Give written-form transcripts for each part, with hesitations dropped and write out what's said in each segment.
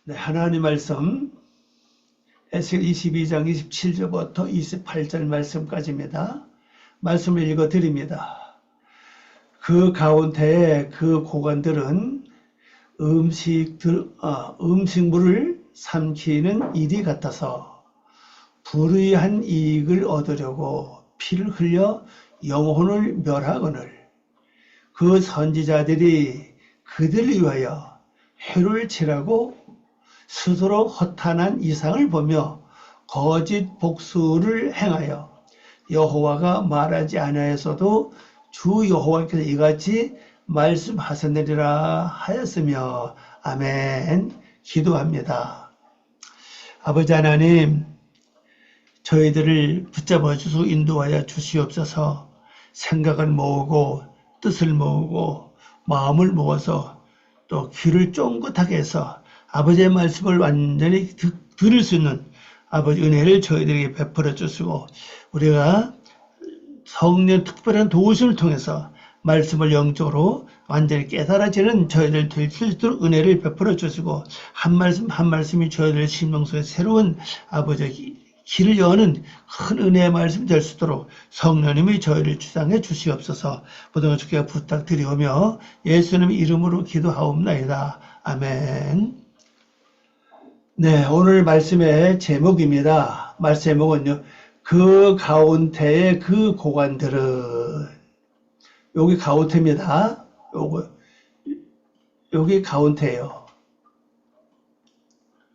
네, 하나님 말씀 에스겔 22장 27절부터 28절 말씀까지입니다. 말씀을 읽어 드립니다. 그 가운데에 그 고관들은 음식물을 삼키는 일이 같아서 불의한 이익을 얻으려고 피를 흘려 영혼을 멸하거늘 그 선지자들이 그들을 위하여 해를 치라고 스스로 허탄한 이상을 보며 거짓 복수를 행하여 여호와가 말하지 아니하였어도 주 여호와께서 이같이 말씀하셨느니라 하였으며 아멘. 기도합니다. 아버지 하나님, 저희들을 붙잡아 주시고 인도하여 주시옵소서. 생각을 모으고 뜻을 모으고 마음을 모아서 또 귀를 쫑긋하게 해서 아버지의 말씀을 완전히 들을 수 있는 아버지 은혜를 저희들에게 베풀어 주시고 우리가 성령 특별한 도우심을 통해서 말씀을 영적으로 완전히 깨달아지는 저희들 될 수 있도록 은혜를 베풀어 주시고 한 말씀 한 말씀이 저희들의 심령 속에 새로운 아버지 길을 여는 큰 은혜의 말씀이 될 수 있도록 성령님이 저희를 주장해 주시옵소서. 모든 주께 부탁드리오며 예수님의 이름으로 기도하옵나이다. 아멘. 네, 오늘 말씀의 제목입니다. 말씀 제목은요, 그 가운데의 그 고관들은, 여기 가운데입니다. 여기 가운데예요.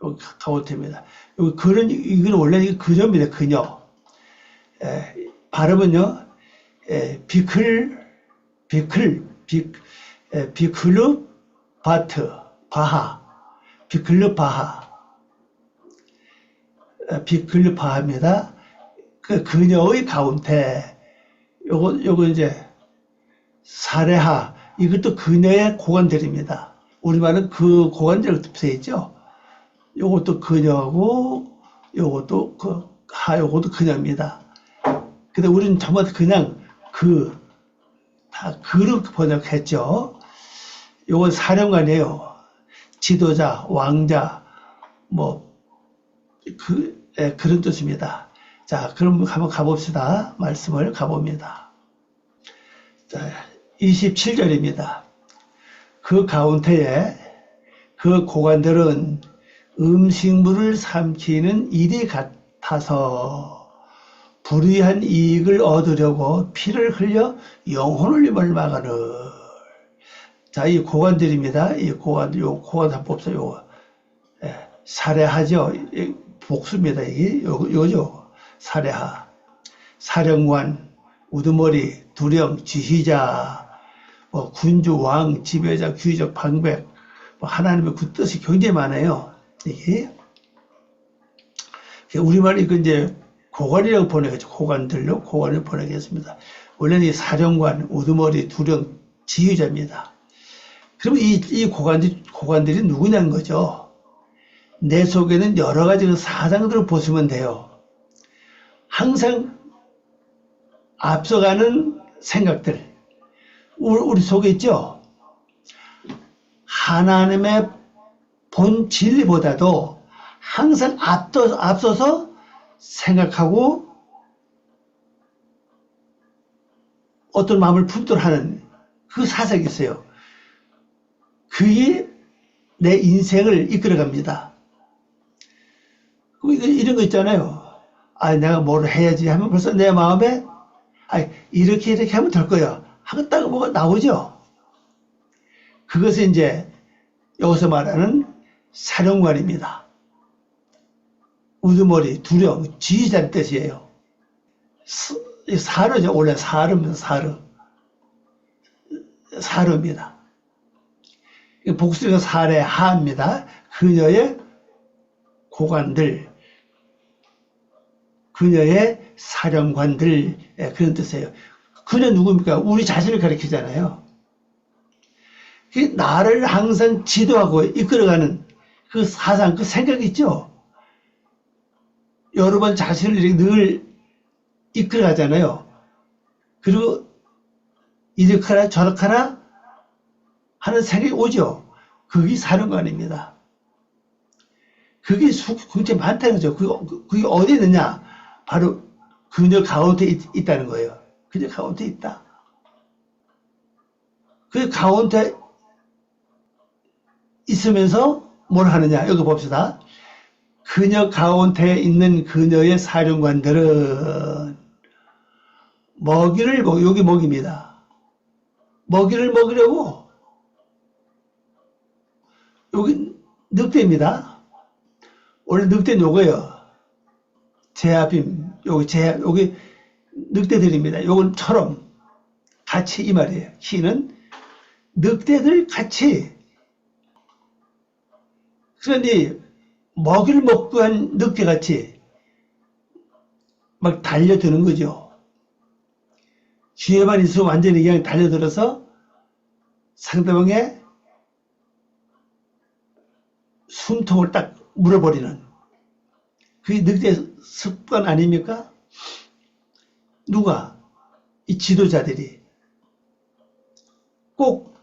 여기 가운데입니다. 여기 그는, 이건 원래 그녀입니다. 그녀. 발음은요, 비클르 바트, 바하, 비클르 바하. 비클르 바하입니다. 그 그녀의 가운데, 요거 이제, 사레하, 이것도 그녀의 고관들입니다. 우리말은 그 고관들 되어 있죠. 요것도 그녀고, 요것도 요것도 그녀입니다. 근데 우리는 전부 다 그냥 다 그로 번역했죠. 요건 사령관이에요. 지도자, 왕자, 그런 뜻입니다. 자, 그럼 한번 가봅시다. 말씀을 가봅니다. 자, 27절입니다. 그 가운데에 그 고관들은 음식물을 삼키는 일이 같아서 불의한 이익을 얻으려고 피를 흘려 영혼을 멸망하는. 자, 이 고관들입니다. 이 고관 한번 봅시다. 요거. 살해하죠. 복수입니다. 이게 요죠. 살해하. 사령관, 우두머리, 두령, 지휘자, 군주, 왕, 지배자, 귀족, 방백, 하나님의 그 뜻이 굉장히 많아요. 이게 우리말이 이제 고관이라고 번역했죠. 고관들로 고관을 번역했습니다. 원래는 이 사령관, 우두머리, 두령, 지휘자입니다. 그러면 이 고관들이 누구냐는 거죠. 내 속에는 여러 가지 사상들을 보시면 돼요. 항상 앞서가는 생각들, 우리 속에 있죠. 하나님의 본 진리보다도 항상 앞서서 생각하고 어떤 마음을 품도록 하는 그 사색이 있어요. 그게 내 인생을 이끌어갑니다. 이런 거 있잖아요. 내가 뭘 해야지 하면 벌써 내 마음에 이렇게 하면 될 거야 하겠다고 뭐가 나오죠. 그것이 이제 여기서 말하는 사령관입니다. 우두머리, 두령, 지휘자의 뜻이에요. 사르죠. 원래 사르입니다. 사르입니다. 복수가 사례하입니다. 그녀의 고관들, 그녀의 사령관들, 그런 뜻이에요. 그녀 누굽니까? 우리 자신을 가리키잖아요. 나를 항상 지도하고 이끌어가는 그 사상, 그 생각이 있죠. 여러분 자신을 늘 이끌어가잖아요. 그리고 이렇게 하라 저렇게 하라 하는 생각이 오죠. 그게 사령관입니다. 그게 굉장히 많다는 거죠. 그게 어디 있느냐? 바로 그녀 가운데 있다는 거예요. 그녀 가운데 있다. 그 가운데 있으면서 뭘 하느냐? 여기 봅시다. 그녀 가운데 있는 그녀의 사령관들은 먹이를 여기 먹입니다. 먹이를 먹이려고 여기 늑대입니다. 원래 늑대는 요거예요. 제아빔 여기 늑대들입니다. 요건처럼 같이 이 말이에요. 키는 늑대들 같이. 그러니 먹이를 먹고 한 늑대같이 막 달려드는 거죠. 뒤에만 있으면 완전히 그냥 달려들어서 상대방의 숨통을 딱 물어버리는 그게 늑대 습관 아닙니까? 누가? 이 지도자들이 꼭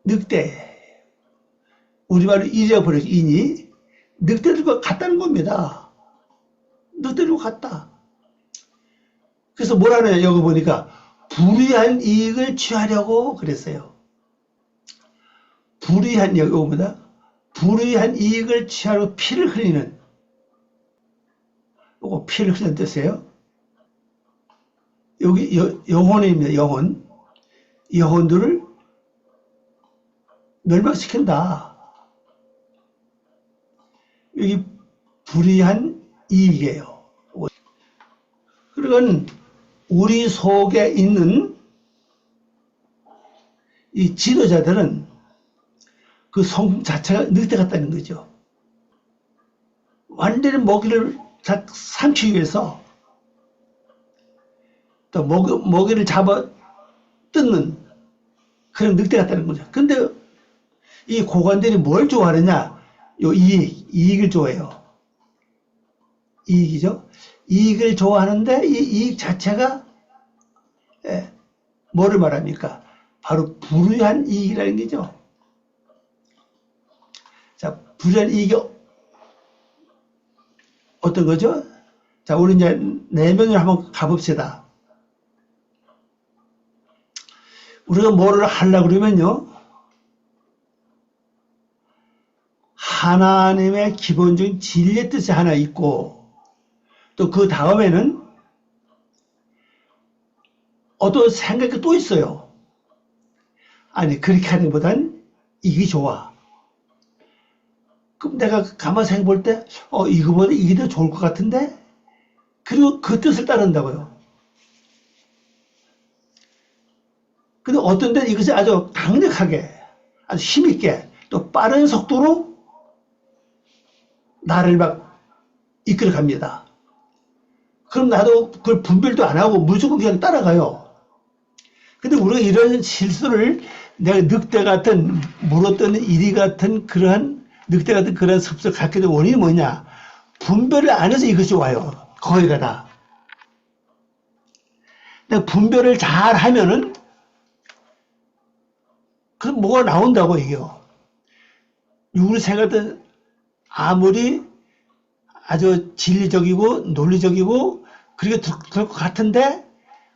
늑대, 우리말로 잊어버려서 이니 늑대들과 같다는 겁니다. 늑대들과 같다. 그래서 뭐라냐 여기 보니까 불의한 이익을 취하려고 그랬어요. 불의한 이익보다 불의한 이익을 취하려고 피를 흘리는, 요거 피를 흘리는 뜻이에요. 여기 영혼입니다. 영혼들을 멸망시킨다. 여기 불의한 이익이에요. 그러니까 우리 속에 있는 이 지도자들은 그 성품 자체가 늑대 같다는 거죠. 완전히 먹이를 삼키기 위해서 또 먹이를 잡아 뜯는 그런 늑대 같다는 거죠. 근데 이 고관들이 뭘 좋아하느냐? 이익을 좋아해요. 이익이죠. 이익을 좋아하는데 이 이익 자체가 뭐를 말합니까? 바로 불의한 이익이라는 거죠. 자, 불의한 이익이 어떤 거죠? 자, 우리 이제 내면으로 한번 가봅시다. 우리가 뭐를 하려고 그러면요, 하나님의 기본적인 진리의 뜻이 하나 있고, 또 그 다음에는 어떤 생각이 또 있어요. 아니, 그렇게 하는 것보단 이게 좋아. 그럼 내가 가만히 생각해 볼 때, 이거보다 이게 더 좋을 것 같은데? 그리고 그 뜻을 따른다고요. 근데 어떤 데는 이것이 아주 강력하게, 아주 힘있게, 또 빠른 속도로 나를 막 이끌어 갑니다. 그럼 나도 그걸 분별도 안 하고 무조건 그냥 따라가요. 근데 우리가 이런 실수를 내가 늑대 같은, 물어뜯는 이리 같은 그러한, 늑대 같은 그런 습성을 갖게 된 원인이 뭐냐? 분별을 안 해서 이것이 와요. 거기가 다. 내가 분별을 잘 하면은, 그럼 뭐가 나온다고 이게요. 우리 생각은 아무리 아주 진리적이고 논리적이고 그렇게 될 것 같은데,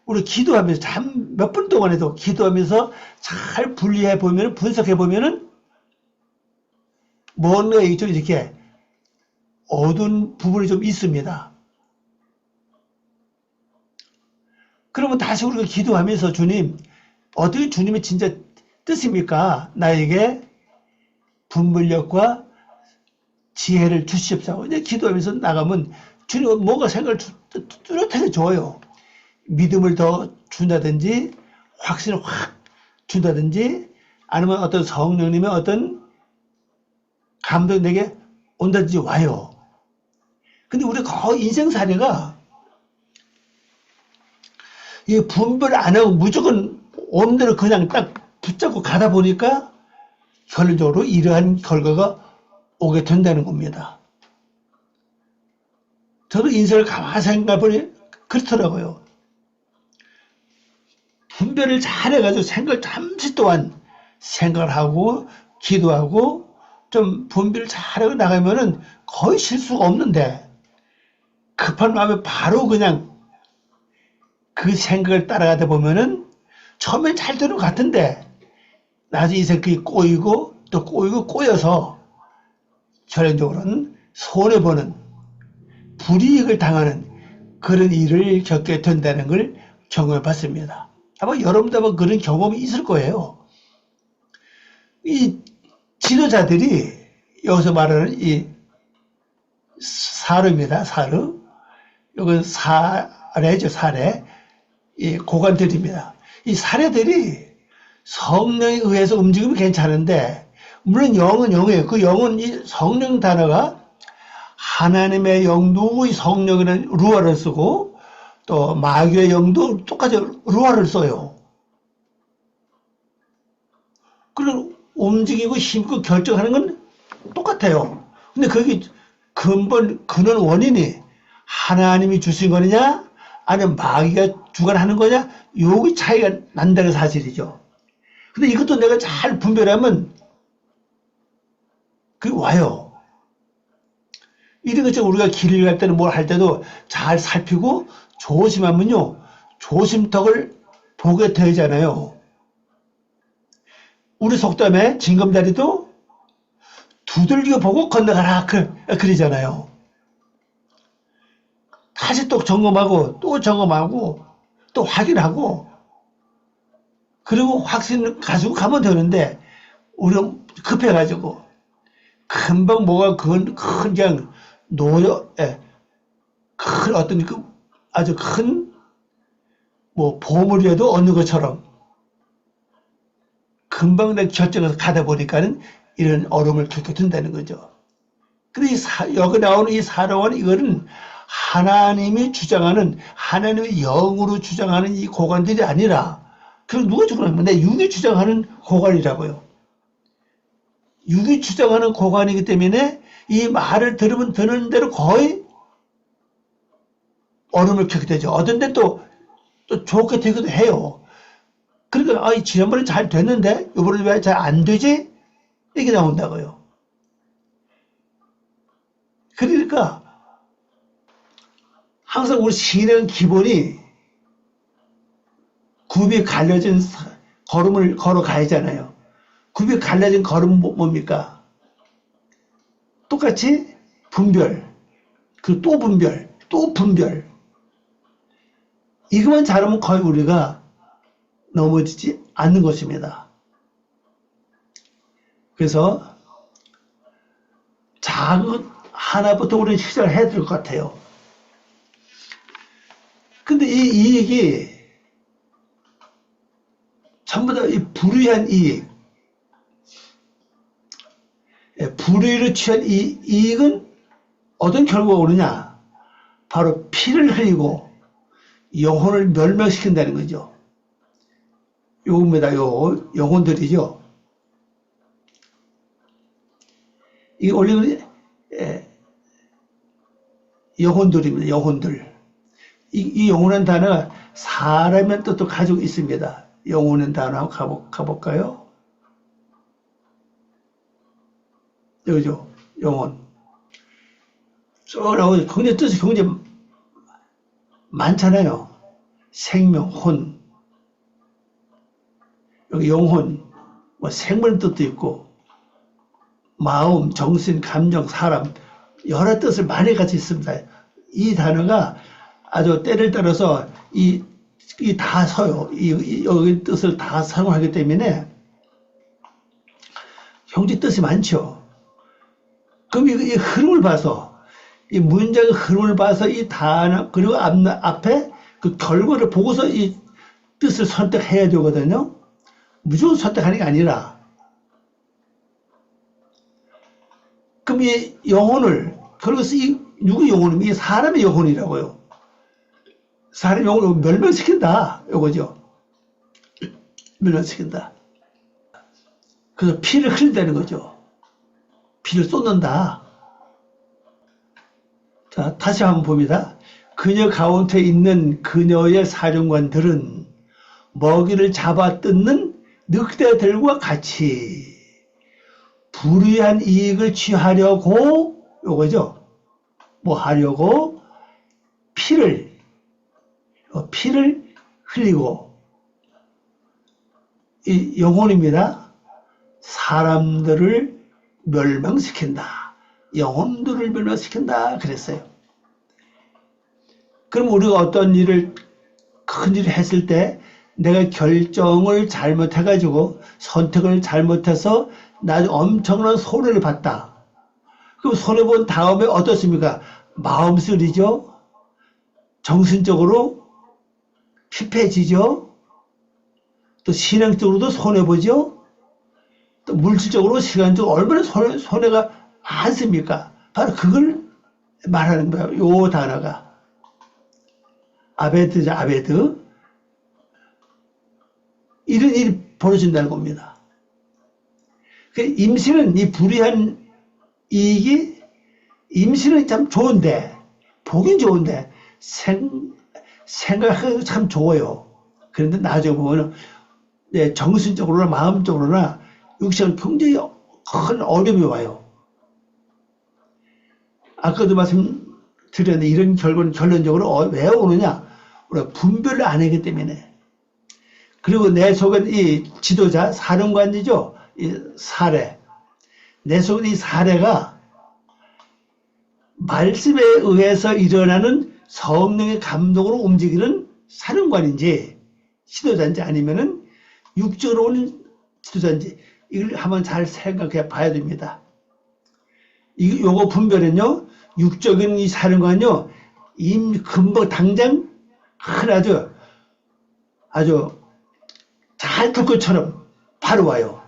우리 기도하면서 참 몇 분 동안에도 기도하면서 잘 분리해 보면, 분석해 보면은 뭔가 좀 이렇게 어두운 부분이 좀 있습니다. 그러면 다시 우리가 기도하면서, 주님, 어떻게 주님의 진짜 뜻입니까? 나에게 분별력과 지혜를 주시옵소서. 이제 기도하면서 나가면 주님 뭔가 생각을 뚜렷하게 줘요. 믿음을 더 준다든지, 확신을 확 준다든지, 아니면 어떤 성령님의 어떤 감동이 내게 온다든지 와요. 근데 우리 거의 인생 사례가 이 분별 안 하고 무조건 온 대로 그냥 딱 붙잡고 가다 보니까 결론적으로 이러한 결과가 오게 된다는 겁니다. 저도 인생을 가만히 생각해 보니 그렇더라고요. 분별을 잘 해가지고 생각을 잠시 동안 생각을 하고 기도하고 좀 분별을 잘하고 나가면은 거의 실수가 없는데, 급한 마음에 바로 그냥 그 생각을 따라가다 보면은 처음엔 잘 되는 것 같은데 나중에 이 생각이 꼬이고 또 꼬이고 꼬여서 결론적으로는 손해보는 불이익을 당하는 그런 일을 겪게 된다는 걸 경험해 봤습니다. 아마 여러분도 아마 그런 경험이 있을 거예요. 이 지도자들이 여기서 말하는 이 사르입니다. 사르. 이건 사례죠. 사례. 이 고관들입니다. 이 사례들이 성령에 의해서 움직이면 괜찮은데, 물론 영은 영이에요. 그 영은 이 성령 단어가 하나님의 영, 누구의 성령이라는 루아를 쓰고, 또 마귀의 영도 똑같이 루아를 써요. 그런 움직이고 힘고 결정하는 건 똑같아요. 근데 그게 근본 원인이 하나님이 주신 거냐 아니면 마귀가 주관하는 거냐, 여기 차이가 난다는 사실이죠. 근데 이것도 내가 잘 분별하면 그게 와요. 이런 것처럼 우리가 길을 갈 때는 뭘 할 때도 잘 살피고 조심하면요, 조심턱을 보게 되잖아요. 우리 속담에 징검다리도 두들겨 보고 건너가라 그러잖아요. 다시 또 점검하고 또 점검하고 또 확인하고 그리고 확신 가지고 가면 되는데 우리는 급해가지고 금방 뭐가 그냥 큰 어떤 아주 큰 뭐 보물이라도 얻는 것처럼 금방 내 결정해서 가다 보니까는 이런 어려움을 겪게 된다는 거죠. 근데 여기 나오는 이 사랑은 이거는 하나님이 주장하는, 하나님의 영으로 주장하는 이 고관들이 아니라, 그럼 누가 주장하면 내 육이 주장하는 고관이라고요. 육이 주장하는 고관이기 때문에 이 말을 들으면 듣는 대로 거의 어려움을 겪게 되죠. 어떤 데 또 좋게 되기도 해요. 그러니까 지난번에 잘 됐는데 이번에 왜 잘 안 되지? 이게 나온다고요. 그러니까 항상 우리 신앙 기본이 굽이 갈려진 걸음을 걸어가야잖아요. 굽이 갈려진 걸음은 뭡니까? 똑같이 분별, 또 분별, 또 분별. 이것만 잘하면 거의 우리가 넘어지지 않는 것입니다. 그래서 작은 하나부터 우리는 시작을 해야 될 것 같아요. 근데 이 이익이 전부 다 이 불의한 이익, 불의를 취한 이 이익은 어떤 결과가 오느냐? 바로 피를 흘리고 영혼을 멸망시킨다는 거죠. 요겁니다. 요 영혼들이죠. 이게 원래 영혼들입니다. 영혼들. 이 영혼이라는 단어가 사람의 뜻도 가지고 있습니다. 영혼이라는 단어 한번 가볼까요? 여기죠. 영혼. 쭉 나오죠. 굉장히 뜻이 굉장히 많잖아요. 생명, 혼. 여기 영혼, 뭐 생물 뜻도 있고, 마음, 정신, 감정, 사람, 여러 뜻을 많이 같이 있습니다. 이 단어가 아주 때를 따라서 이 다 서요. 여기 뜻을 다 사용하기 때문에 형제 뜻이 많죠. 그럼 이 흐름을 봐서, 이 문장의 흐름을 봐서 이 단어, 그리고 앞에 그 결과를 보고서 이 뜻을 선택해야 되거든요. 무조건 선택하는 게 아니라. 그럼 이 영혼을, 그리고 이 누구 영혼은 이게 사람의 영혼이라고요. 사람의 영혼을 멸망시킨다. 요거죠. 멸망시킨다. 그래서 피를 흘린다는 거죠. 피를 쏟는다. 자, 다시 한번 봅니다. 그녀 가운데 있는 그녀의 사령관들은 먹이를 잡아 뜯는 늑대들과 같이 불의한 이익을 취하려고 요거죠. 뭐 하려고 피를 흘리고 이 영혼입니다. 사람들을 멸망시킨다. 영혼들을 멸망시킨다 그랬어요. 그럼 우리가 어떤 일을 큰 일을 했을 때 내가 결정을 잘못해가지고 선택을 잘못해서 나중에 엄청난 손해를 봤다. 그럼 손해본 다음에 어떻습니까? 마음 쓰리죠. 정신적으로 피폐해지죠. 또 신앙적으로도 손해보죠. 또 물질적으로 시간적으로 얼마나 손해가 많습니까? 바로 그걸 말하는 거예요. 요 단어가. 아베드죠. 아베드. 이런 일이 벌어진다는 겁니다. 임신은 이 불의한 이익이 임신은 참 좋은데 보긴 좋은데 생각하기 참 좋아요. 그런데 나중에 보면 정신적으로나 마음적으로나 육체는 굉장히 큰 어려움이 와요. 아까도 말씀드렸는데 이런 결론적으로 왜 오느냐? 우리가 분별을 안 하기 때문에. 그리고 내 속은 이 지도자, 사령관이죠. 이 사례. 내 속은 이 사례가 말씀에 의해서 일어나는 성령의 감동으로 움직이는 사령관인지 지도자인지 아니면은 육적으로 오는 지도자인지 이걸 한번 잘 생각해 봐야 됩니다. 요거 분별은요, 육적인 이 사령관요, 금방 당장 아주 잘 될 것처럼 바로 와요.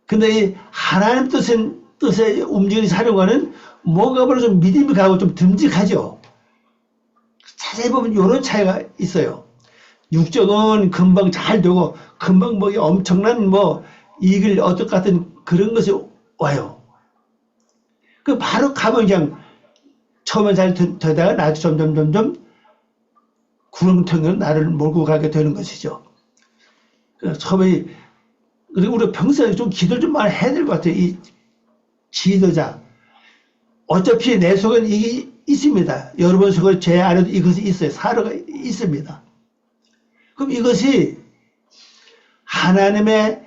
근데 이 하나님 뜻에 움직이는 사령관은 뭔가 보면 좀 믿음이 가고 좀 듬직하죠. 자세히 보면 이런 차이가 있어요. 육적은 금방 잘 되고 금방 뭐 엄청난 뭐 이익을 얻을 것 같은 그런 것이 와요. 그 바로 가면 그냥 처음엔 잘 되다가 나중에 점점 구렁텅이로 나를 몰고 가게 되는 것이죠. 처음에 그리고 우리가 평소에 좀 기도를 좀 많이 해야 될 것 같아요. 이 지도자. 어차피 내 속엔 이게 있습니다. 여러분 속에 제 안에도 이것이 있어요. 사료가 있습니다. 그럼 이것이 하나님의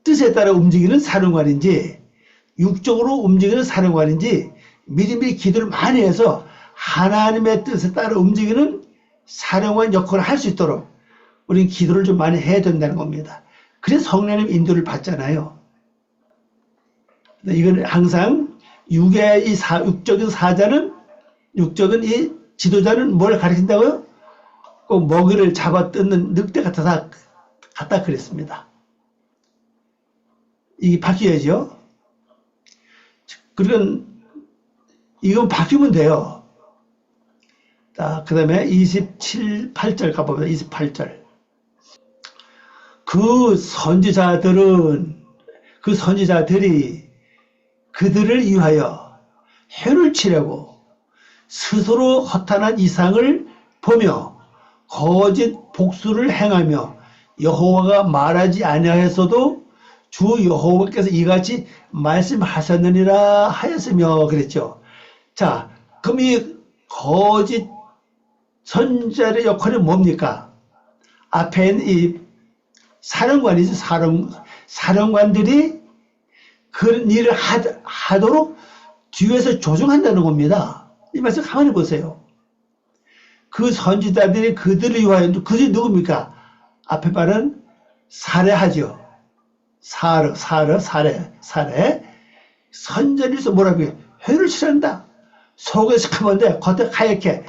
뜻에 따라 움직이는 사령관인지 육적으로 움직이는 사령관인지 미리미리 기도를 많이 해서 하나님의 뜻에 따라 움직이는 사령관 역할을 할 수 있도록 우리는 기도를 좀 많이 해야 된다는 겁니다. 그래서 성령님 인도를 받잖아요. 이건 항상 육적인 사자는, 육적인 이 지도자는 뭘 가리킨다고요? 꼭 먹이를 잡아 뜯는 늑대 같다 그랬습니다. 이게 바뀌어야죠. 그러니까 이건 바뀌면 돼요. 자, 그 다음에 8절 가봅니다. 28절. 그 선지자들이 그들을 위하여 해를 치려고 스스로 허탄한 이상을 보며 거짓 복수를 행하며 여호와가 말하지 아니하였어도 주 여호와께서 이같이 말씀하셨느니라 하였으며 그랬죠. 자, 그럼 이 거짓 선지자의 역할이 뭡니까? 앞에 있는 이 사령관이죠. 사령관들이 그런 일을 하도록 뒤에서 조종한다는 겁니다. 이 말씀 가만히 보세요. 그 선지자들이 그들을 위하여, 그들이 누굽니까? 앞에 말은 살해하죠. 살해. 선지자들에서 뭐라고 해요? 회를 치른다. 속에서 크면데 겉에 하얗게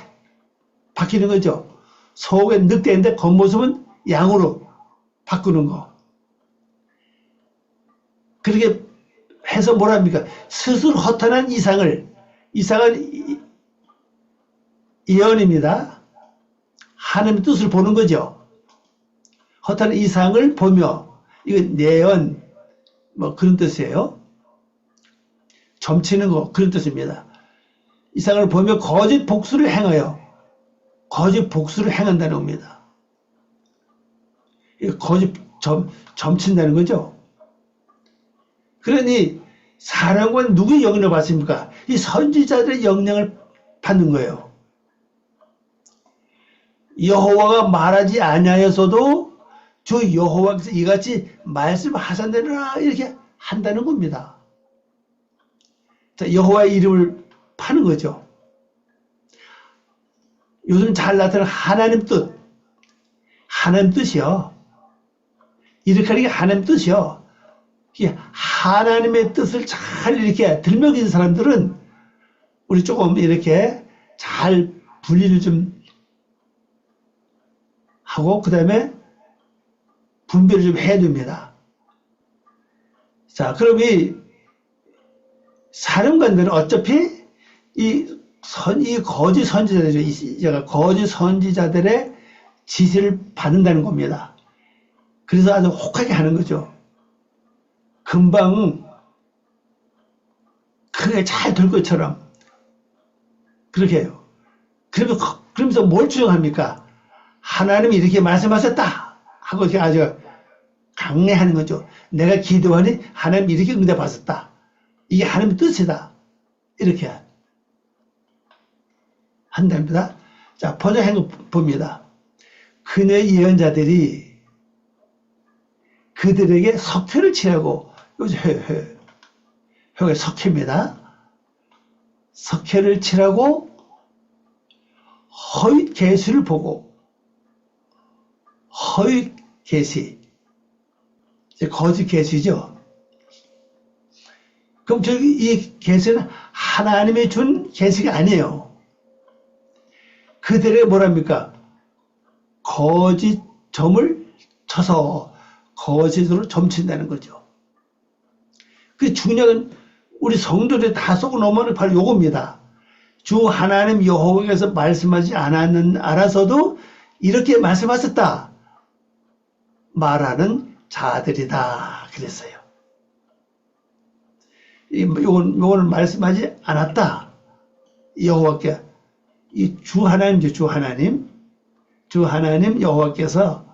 바뀌는 거죠. 속에 늑대인데 겉모습은 양으로 바꾸는 거. 그렇게 해서 뭐랍니까? 스스로 허탄한 이상은 예언입니다. 하나님의 뜻을 보는 거죠. 허탄한 이상을 보며, 이건 예언, 뭐 그런 뜻이에요. 점치는 거, 그런 뜻입니다. 이상을 보며 거짓 복수를 행하여, 거짓 복수를 행한다는 겁니다. 거짓 점친다는 거죠. 그러니 사람과 누구의 영향을 받습니까? 이 선지자들의 영향을 받는 거예요. 여호와가 말하지 아니하였어도 주 여호와께서 이같이 말씀하셨느니라 이렇게 한다는 겁니다. 자, 여호와의 이름을 파는 거죠. 요즘 잘 나타나는 하나님 뜻, 하나님 뜻이요. 이렇게 하는 게 하나님 뜻이요. 하나님의 뜻을 잘 이렇게 들먹이는 사람들은 우리 조금 이렇게 잘 분리를 좀 하고 그 다음에 분별을 좀 해둡니다. 자, 그럼 이 사령관들은 어차피 이 거짓 선지자들이 거짓 선지자들의 지시를 받는다는 겁니다. 그래서 아주 혹하게 하는 거죠. 금방 크게 잘 될 것처럼 그렇게 해요. 그러면서 뭘 추정합니까? 하나님이 이렇게 말씀하셨다 하고 이렇게 아주 강해하는 거죠. 내가 기도하니 하나님이 이렇게 응답하셨다. 이게 하나님의 뜻이다. 이렇게 한답니다. 자, 번역한 거 봅니다. 그의 예언자들이 그들에게 석회를 치라고, 요즘 회가 석회입니다. 석회를 치라고 허위 계시를 보고, 허위 계시, 거짓 계시죠. 그럼 이 계시는 하나님이 준 계시가 아니에요. 그들에게 뭐랍니까? 거짓 점을 쳐서 거짓으로 점친다는 거죠. 그 중요한 우리 성도들이 다 쏘고 넘어는 바로 요겁니다. 주 하나님 여호와께서 말씀하지 않아서도 이렇게 말씀하셨다 말하는 자들이다 그랬어요. 요거는 말씀하지 않았다. 여호와께 이 주 하나님이죠. 주 하나님 여호와께서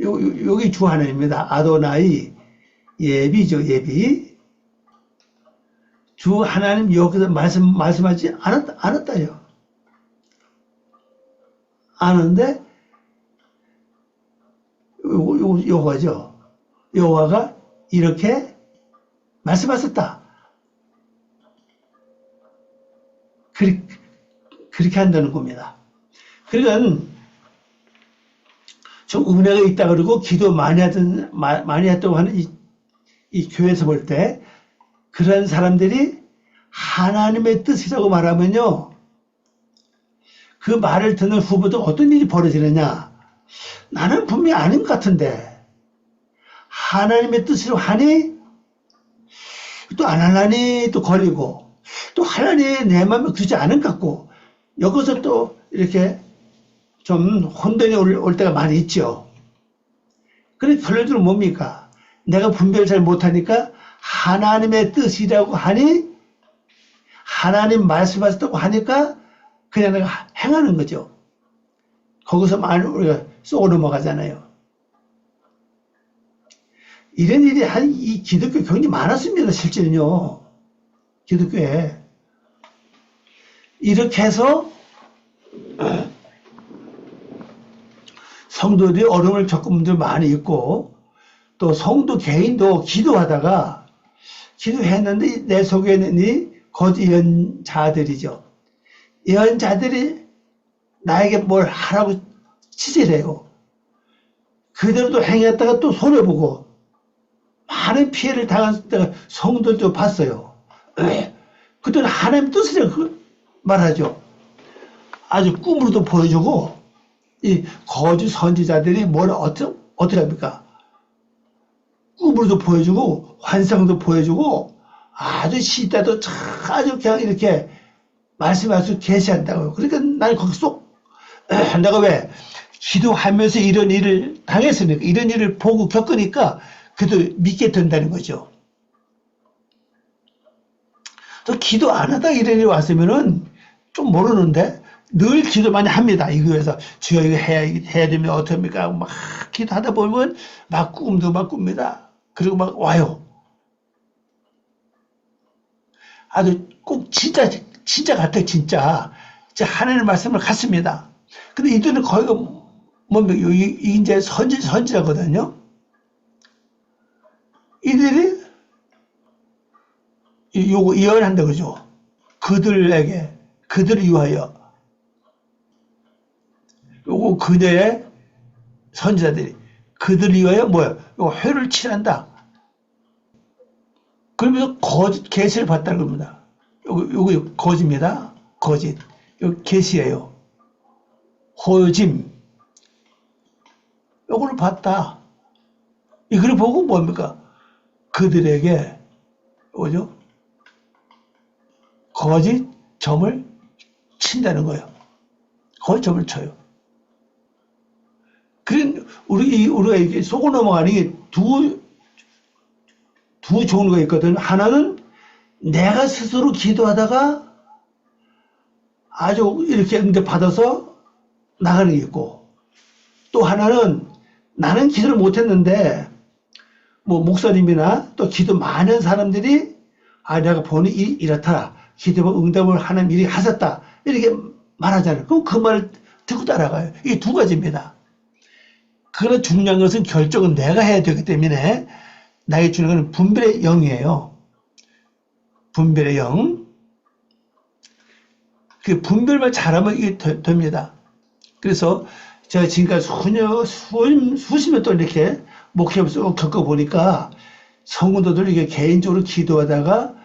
여기 주 하나님입니다. 아도나이 예비죠. 예비. 주 하나님 여기서 말씀하지 않았다요. 아는데 여호와죠. 여호와가 이렇게 말씀하셨다. 그렇게 한다는 겁니다. 그러니까 좀 은혜가 있다 그러고 기도 많이 했다고 하는 이 교회에서 볼 때 그런 사람들이 하나님의 뜻이라고 말하면요. 그 말을 듣는 후보도 어떤 일이 벌어지느냐. 나는 분명히 아닌 것 같은데 하나님의 뜻으로 하니 또 안 하려니 또 걸리고 또 하려니 내 마음에 그러지 않은 것 같고 여기서 또 이렇게 좀 혼돈이 올 때가 많이 있죠. 그래서 결론적으로 뭡니까? 내가 분별을 잘 못하니까 하나님의 뜻이라고 하니 하나님 말씀하셨다고 하니까 그냥 내가 행하는 거죠. 거기서 많이 우리가 쏘고 넘어가잖아요. 이런 일이 이 기독교 굉장히 많았습니다. 실제는요. 기독교에. 이렇게 해서 성도들이 어려움을 겪은 분들 많이 있고 또 성도 개인도 기도하다가 기도했는데 내 속에 있는 이 거짓 예언자들이죠. 예언자들이 나에게 뭘 하라고 지시해요. 그대로도 행했다가 또 손해보고 많은 피해를 당한 때가 성도들도 봤어요. 그때는 하나님 뜻을 말하죠. 아주 꿈으로도 보여주고 이 거짓 선지자들이 뭘 어떻게 합니까? 꿈으로도 보여주고 환상도 보여주고 아주 시대도 아주 그냥 이렇게 말씀하셔서 계시한다고요. 그러니까 나는 거기 쏙 내가 왜 기도하면서 이런 일을 당했으니까 이런 일을 보고 겪으니까 그래도 믿게 된다는 거죠. 또 기도 안 하다 이런 일이 왔으면은 좀 모르는데 늘 기도 많이 합니다. 이 교회에서 주여 이거 해야 되면 어떡합니까? 하고 막 기도하다 보면 막 꿈도 막 꿉니다. 그리고 막 와요. 아주 꼭 진짜 같아, 진짜. 하나님의 말씀을 갖습니다. 근데 이들은 거의가 뭡니까? 이제 선지자거든요. 이들이 요거 예언한다 그죠? 그들을 위하여. 요거 그들의 선지자들이 그들을 위하여 뭐야? 요거 회를 칠한다. 그러면서 거짓 계시를 봤다는 겁니다. 요거 거짓입니다. 거짓. 요 계시예요. 호짐. 요거를 봤다. 이걸 보고 뭡니까? 그들에게 뭐죠? 거짓 점을 친다는 거예요. 거짓 점을 쳐요. 우리가 이렇게 속고 넘어가는 게 두 종류가 있거든. 하나는 내가 스스로 기도하다가 아주 이렇게 응답받아서 나가는 게 있고, 또 하나는 나는 기도를 못했는데 뭐 목사님이나 또 기도 많은 사람들이 내가 보니 이렇다. 기도하면 응답을 하는 일이 하셨다. 이렇게 말하잖아요. 그럼 그 말을 듣고 따라가요. 이게 두 가지입니다. 그러나 중요한 것은 결정은 내가 해야 되기 때문에 나에게 주는 것은 분별의 영이에요. 분별의 영. 그 분별만 잘하면 이게 됩니다. 그래서 제가 지금까지 수십 년 동안 이렇게 목회하면서 겪어보니까 성도들 이게 개인적으로 기도하다가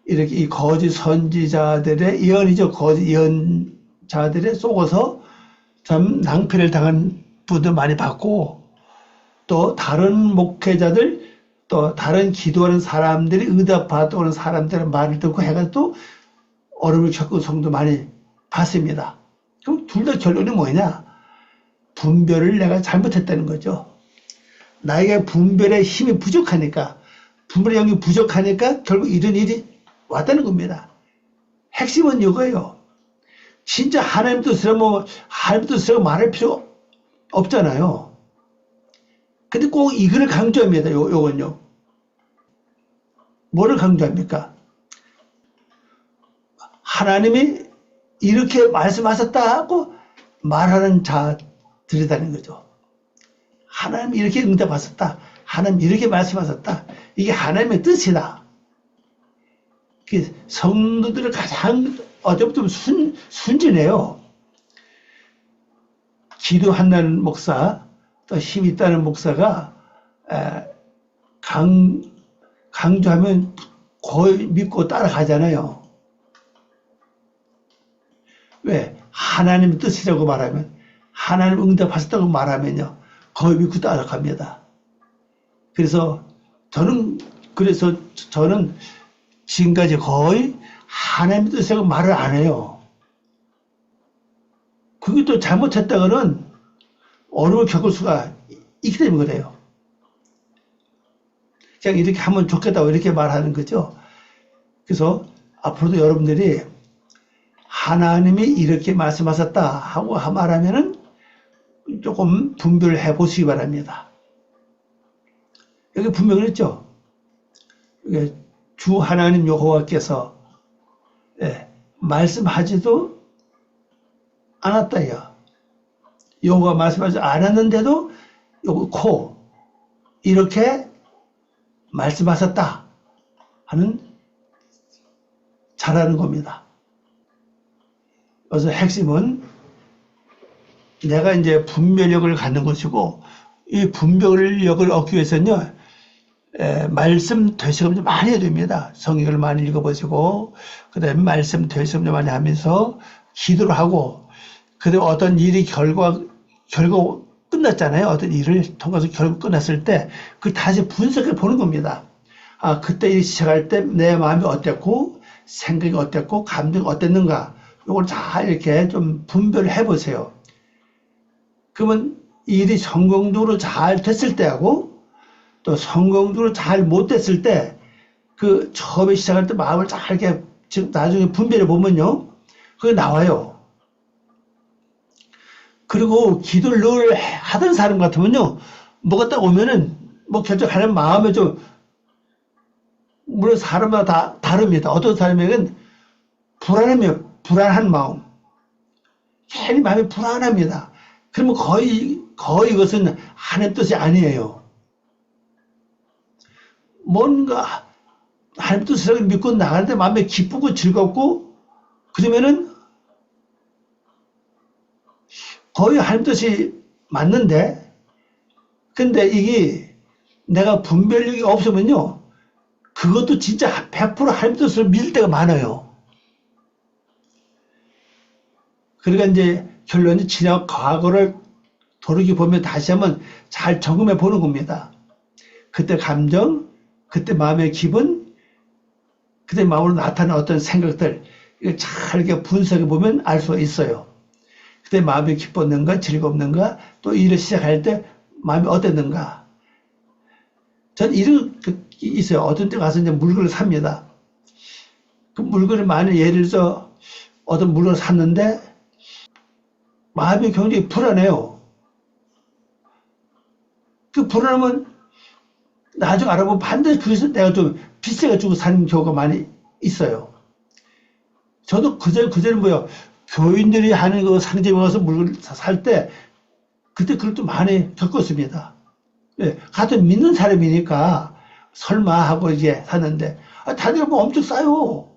이렇게 이 거짓 선지자들의 예언이죠. 거짓 예언자들에 속아서 참 낭패를 당한 분도 많이 봤고, 또 다른 목회자들, 또 다른 기도하는 사람들이 응답받아오는 사람들의 말을 듣고 해가지고 또 어려움을 겪은 성도 많이 봤습니다. 그럼 둘 다 결론이 뭐냐? 분별을 내가 잘못했다는 거죠. 나에게 분별의 힘이 부족하니까, 분별의 영이 부족하니까 결국 이런 일이 왔다는 겁니다. 핵심은 이거예요. 진짜 하나님 뜻이라면 하나님 뜻이라고 말할 필요 없잖아요. 근데 꼭 이거를 강조합니다. 요건요. 뭐를 강조합니까? 하나님이 이렇게 말씀하셨다 하고 말하는 자들이라는 거죠. 하나님이 이렇게 응답하셨다. 하나님이 이렇게 말씀하셨다. 이게 하나님의 뜻이다. 성도들을 가장 어떻게 보면 순진해요. 기도한다는 목사, 또 힘 있다는 목사가 강조하면 거의 믿고 따라가잖아요. 왜? 하나님의 뜻이라고 말하면, 하나님 응답하셨다고 말하면요, 거의 믿고 따라갑니다. 그래서 저는 지금까지 거의 하나님의 뜻이라고 말을 안 해요. 그게 또 잘못했다가는 어려움을 겪을 수가 있기 때문에 그래요. 그냥 이렇게 하면 좋겠다고 이렇게 말하는 거죠. 그래서 앞으로도 여러분들이 하나님이 이렇게 말씀하셨다 하고 말하면은 조금 분별을 해 보시기 바랍니다. 여기 분명히 했죠. 주 하나님 여호와께서 말씀하지도 않았다요. 여호와 말씀하지 않았는데도 요거 이렇게 말씀하셨다 하는 잘하는 겁니다. 그래서 핵심은 내가 이제 분별력을 갖는 것이고, 이 분별력을 얻기 위해서는요, 말씀 되시금 좀 많이 해야 됩니다. 성경을 많이 읽어보시고, 그 다음에 말씀 되시금 좀 많이 하면서 기도를 하고, 그 다음에 어떤 일이 결과 끝났잖아요. 어떤 일을 통해서 결과 끝났을 때, 그 다시 분석해 보는 겁니다. 그때 일 시작할 때 내 마음이 어땠고, 생각이 어땠고, 감정이 어땠는가. 이걸 잘 이렇게 좀 분별을 해보세요. 그러면 일이 성공적으로 잘 됐을 때하고 또 성공적으로 잘 못 됐을 때 그 처음에 시작할 때 마음을 잘 이렇게 지금 나중에 분별해 보면요. 그게 나와요. 그리고 기도를 늘 하던 사람 같으면요, 뭐가 딱 오면은, 뭐 결정하는 마음에 좀, 물론 사람마다 다 다릅니다. 어떤 사람에게는 불안한 마음. 괜히 마음이 불안합니다. 그러면 거의 이것은 하나님 뜻이 아니에요. 뭔가 하나님 뜻을 믿고 나가는데 마음에 기쁘고 즐겁고, 그러면은 거의 하나님 뜻이 맞는데, 근데 이게 내가 분별력이 없으면요, 그것도 진짜 100% 하나님 뜻을 믿을 때가 많아요. 그러니까 이제 결론이 지난 과거를 돌이켜보면 다시 한번 잘 점검해 보는 겁니다. 그때 감정, 그때 마음의 기분, 그때 마음으로 나타난 어떤 생각들, 이걸 잘 이렇게 분석해 보면 알 수가 있어요. 그때 마음이 기뻤는가, 즐겁는가, 또 일을 시작할 때 마음이 어땠는가. 전 이런 게 있어요. 어떤 때 가서 이제 물건을 삽니다. 그 물건을 만약 예를 들어서 어떤 물건을 샀는데 마음이 굉장히 불안해요. 그 불안하면 나중에 알아보면 반드시 그래서 내가 좀 비싸게 주고 사는 경우가 많이 있어요. 저도 그전에 뭐요, 교인들이 하는 그 상점에 가서 물건을 살 때 그때 그걸 좀 많이 겪었습니다. 예, 같은 믿는 사람이니까 설마 하고 이제 샀는데 다들 뭐 엄청 싸요.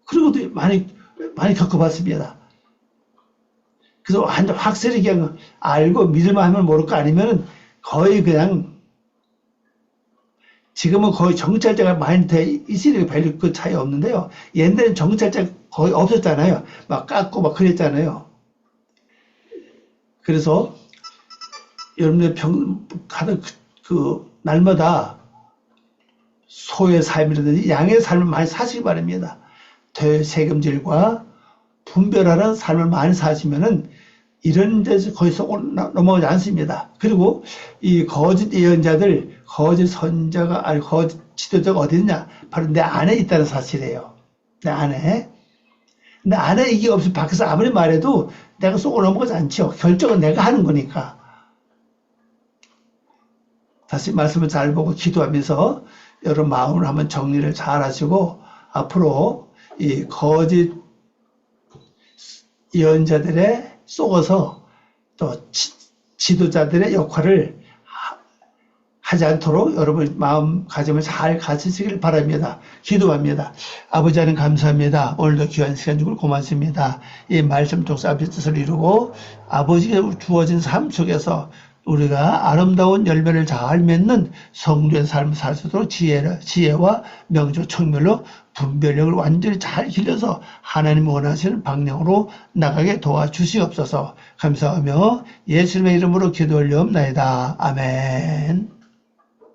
그런 것도 많이 겪어봤습니다. 그래서 완전 확실히 그냥 알고 믿을만 하면 모를 거 아니면은 거의 그냥 지금은 거의 정찰제가 많이 돼 있으니까 별로 그 차이 없는데요. 옛날에는 정찰제 거의 없었잖아요. 막 깎고 막 그랬잖아요. 그래서 여러분들 하는 날마다 소의 삶이라든지 양의 삶을 많이 사시기 바랍니다. 세금질과 분별하는 삶을 많이 사시면은 이런 데서 거의 넘어가지 않습니다. 그리고 이 거짓 예언자들, 거짓 선자가, 아니, 거짓 지도자가 어디 있냐? 바로 내 안에 있다는 사실이에요. 내 안에. 내 안에 이게 없이 밖에서 아무리 말해도 내가 쏘고 넘어가지 않죠. 결정은 내가 하는 거니까. 다시 말씀을 잘 보고 기도하면서 여러분 마음을 한번 정리를 잘 하시고 앞으로 이 거짓 예언자들의 속어서 또 지도자들의 역할을 하지 않도록 여러분 마음가짐을 잘 가지시길 바랍니다. 기도합니다. 아버지 하나님 감사합니다. 오늘도 귀한 시간 주고 고맙습니다. 이 말씀 독서 앞의 뜻을 이루고 아버지가 주어진 삶 속에서 우리가 아름다운 열매를 잘 맺는 성도의 삶을 살 수 있도록 지혜와 명조 청멸로 분별력을 완전히 잘 길러서 하나님 원하시는 방향으로 나가게 도와주시옵소서. 감사하며 예수님의 이름으로 기도 올리옵나이다. 아멘.